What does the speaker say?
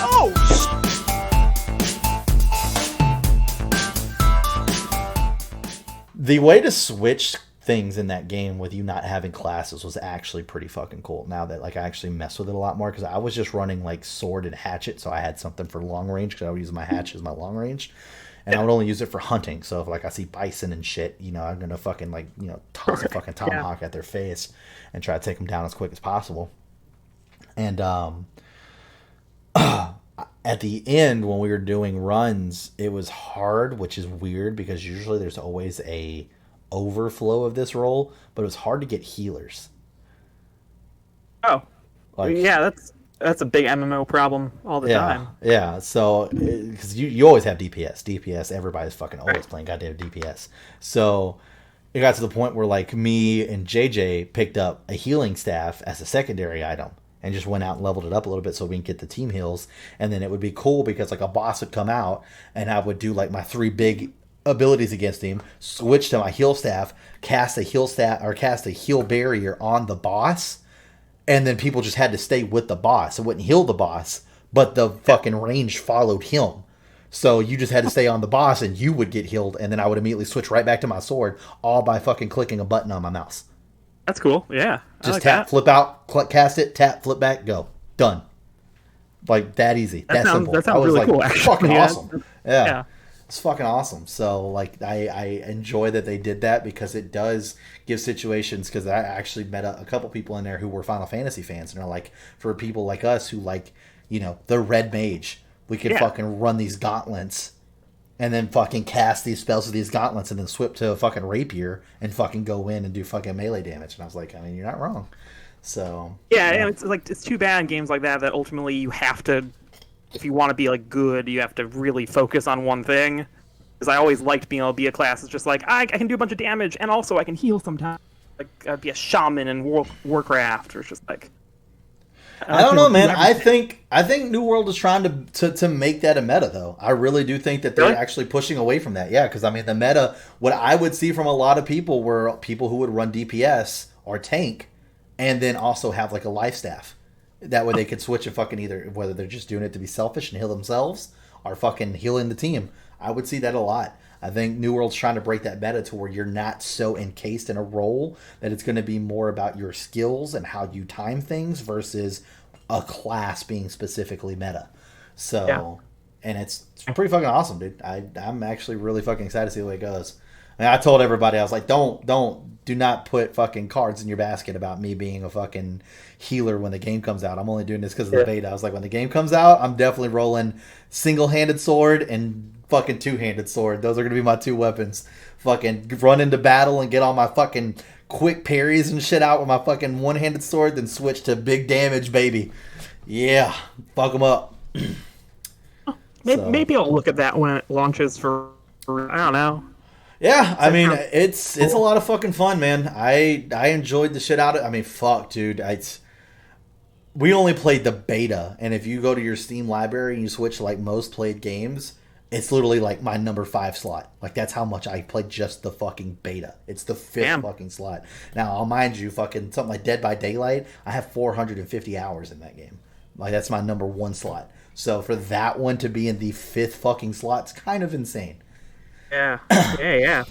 Oh, The way to switch things in that game with you not having classes was actually pretty fucking cool. Now that like I actually mess with it a lot more because I was just running like sword and hatchet, so I had something for long range because I would use my hatchet as my long range, and I would only use it for hunting. So if like I see bison and shit, I'm gonna fucking toss a fucking tomahawk at their face and try to take them down as quick as possible. And at the end when we were doing runs, it was hard, which is weird because usually there's always a overflow of this role, but it was hard to get healers. Oh, yeah, that's a big MMO problem all the time. Yeah. So because you always have DPS, everybody's fucking always playing goddamn DPS. So it got to the point where like me and JJ picked up a healing staff as a secondary item and just went out and leveled it up a little bit so we can get the team heals. And then it would be cool because like a boss would come out and I would do like my 3 big abilities against him, switch to my heal staff, cast a heal barrier on the boss, and then people just had to stay with the boss. It wouldn't heal the boss, but the fucking range followed him. So you just had to stay on the boss and you would get healed, and then I would immediately switch right back to my sword, all by fucking clicking a button on my mouse. That's cool. Yeah. Just like tap, flip out, cast it, tap, flip back, go. Done. Like that easy. That simple. That sounds really cool, actually. Fucking awesome. Yeah. It's fucking awesome. So like I enjoy that they did that because it does give situations, because I actually met a couple people in there who were Final Fantasy fans, and are like, for people like us who like, the red mage, we could fucking run these gauntlets and then fucking cast these spells with these gauntlets and then swip to a fucking rapier and fucking go in and do fucking melee damage. And I was like, I mean, you're not wrong. So yeah. It's too bad in games like that ultimately you have to, if you want to be like good, you have to really focus on one thing. Because I always liked being able to be a class that's just like, I can do a bunch of damage and also I can heal sometimes. Like I'd be a shaman in Warcraft, or it's just like, I don't know, man. I think New World is trying to make that a meta, though. I really do think that they're actually pushing away from that. Yeah, because I mean, the meta, what I would see from a lot of people were people who would run DPS or tank, and then also have like a life staff. That way they could switch and fucking either, whether they're just doing it to be selfish and heal themselves or fucking healing the team. I would see that a lot. I think New World's trying to break that meta to where you're not so encased in a role that it's going to be more about your skills and how you time things versus a class being specifically meta. So, and it's pretty fucking awesome, dude. I'm actually really fucking excited to see the way it goes. I mean, I told everybody, I was like, do not put fucking cards in your basket about me being a fucking healer when the game comes out. I'm only doing this because of the beta. I was like, when the game comes out, I'm definitely rolling single-handed sword and fucking two-handed sword. Those are going to be my 2 weapons. Fucking run into battle and get all my fucking quick parries and shit out with my fucking one-handed sword, then switch to big damage, baby. Yeah. Fuck them up. Maybe I'll look at that when it launches for I don't know. Yeah, I mean, it's a lot of fucking fun, man. I enjoyed the shit out of it. I mean, fuck, dude. We only played the beta, and if you go to your Steam library and you switch to like most played games, it's literally like my number 5 slot. Like, that's how much I played just the fucking beta. It's the 5th fucking slot. Now, I'll mind you, fucking something like Dead by Daylight, I have 450 hours in that game. Like, that's my number 1 slot. So for that one to be in the 5th fucking slot, it's kind of insane. Yeah. Yeah.